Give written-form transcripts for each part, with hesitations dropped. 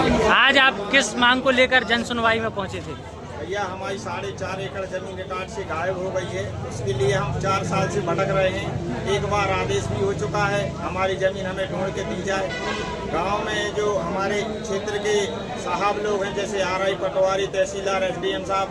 आज आप किस मांग को लेकर जन सुनवाई में पहुंचे थे? भैया हमारी 4.5 एकड़ जमीन रिकॉर्ड से गायब हो गई है। उसके लिए हम 4 साल से भटक रहे हैं। एक बार आदेश भी हो चुका है हमारी ज़मीन हमें ढूंढ के दी जाए। गांव में जो हमारे क्षेत्र के साहब लोग हैं, जैसे RI पटवारी, तहसीलदार, SDM साहब,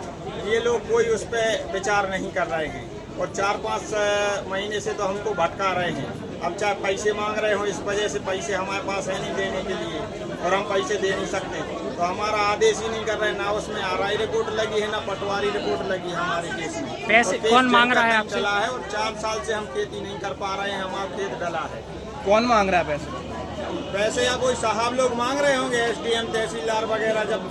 ये लोग कोई उस पर विचार नहीं कर रहे हैं और 4-5 महीने से तो हमको भटका रहे हैं। अब चाहे पैसे मांग रहे हो, इस वजह से पैसे हमारे पास है नहीं देने के लिए और हम पैसे दे नहीं सकते, तो हमारा आदेश ही नहीं कर रहे। ना उसमें RI रिपोर्ट लगी है, ना पटवारी रिपोर्ट लगी है हमारे केस में। पैसे कौन मांग रहा है आपसे? चला है और 4 साल से हम खेती नहीं कर पा रहे हैं। हमारा खेत डला है। कौन मांग रहा है पैसे? पैसे या कोई साहब लोग मांग रहे होंगे, SDM, तहसीलदार वगैरह। जब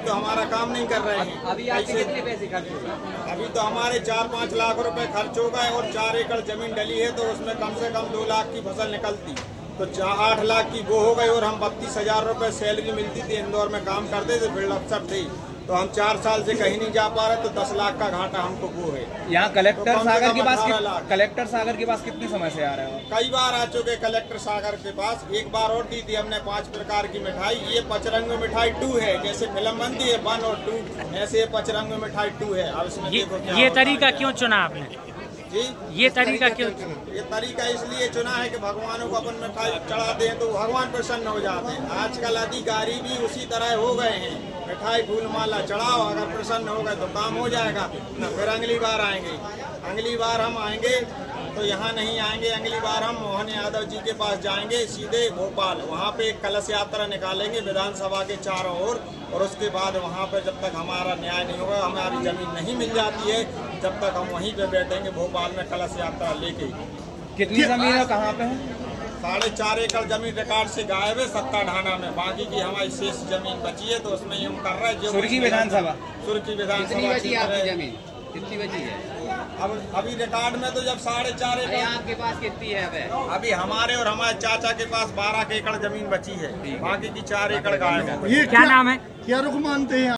तो हमारा काम नहीं कर रहे हैं। अभी आपके कितने पैसे खर्च हुए? अभी तो हमारे 4-5 लाख रुपए खर्च हो गए और 4 एकड़ जमीन डली है, तो उसमें कम से कम 2 लाख की फसल निकलती, तो 8 लाख की वो हो गई और हम 32,000 रुपए सैलरी मिलती थी। इंदौर में काम करते थे, फील्ड अफसर थे, तो हम 4 साल से कहीं नहीं जा पा रहे, तो 10 लाख का घाटा हमको वो है। यहाँ कलेक्टर तो सागर के पास कलेक्टर सागर के पास कितने समय से आ रहे हो? कई बार आ चुके कलेक्टर सागर के पास। एक बार और दी थी हमने 5 प्रकार की मिठाई। ये पचरंग मिठाई 2 है, जैसे फिल्म बनती है 1 और 2, ऐसे ये पचरंग मिठाई 2 है। अब इसमें देखो क्या ये होता है। तरीका क्यों चुना आपने? जी, ये तरीका क्यों? ये तरीका इसलिए चुना है कि भगवानों को अपन मिठाई चढ़ाते हैं तो भगवान प्रसन्न हो जाते हैं। आजकल अधिकारी भी उसी तरह हो गए हैं। मिठाई फूल माला चढ़ाओ, अगर प्रसन्न हो गए तो काम हो जाएगा, ना फिर अगली बार आएंगे। अगली बार हम आएंगे तो यहाँ नहीं आएंगे। अगली बार हम मोहन यादव जी के पास जाएंगे सीधे भोपाल। वहाँ पे एक कलश यात्रा निकालेंगे विधानसभा के चारों ओर, और उसके बाद वहाँ पे जब तक हमारा न्याय नहीं होगा, हमारी जमीन नहीं मिल जाती है, जब तक हम वहीं पे बैठेंगे भोपाल में कलश यात्रा लेके। कितनी जमीन है, कहाँ पे है? 4.5 एकड़ जमीन रिकॉर्ड से गायब है सत्ता ढाना में। बाकी की हमारी शेष जमीन बची है, तो उसमें हम कर रहे हैं। सुर्खी विधानसभा जमीन कितनी बची है? अब अभी रिकॉर्ड में तो जब 4.5 एकड़ आपके पास कितनी है? अभी हमारे और हमारे चाचा के पास 12 एकड़ जमीन बची है, बाकी की 4 एकड़ गायब है। क्या नाम है? क्या रुख मानते हैं?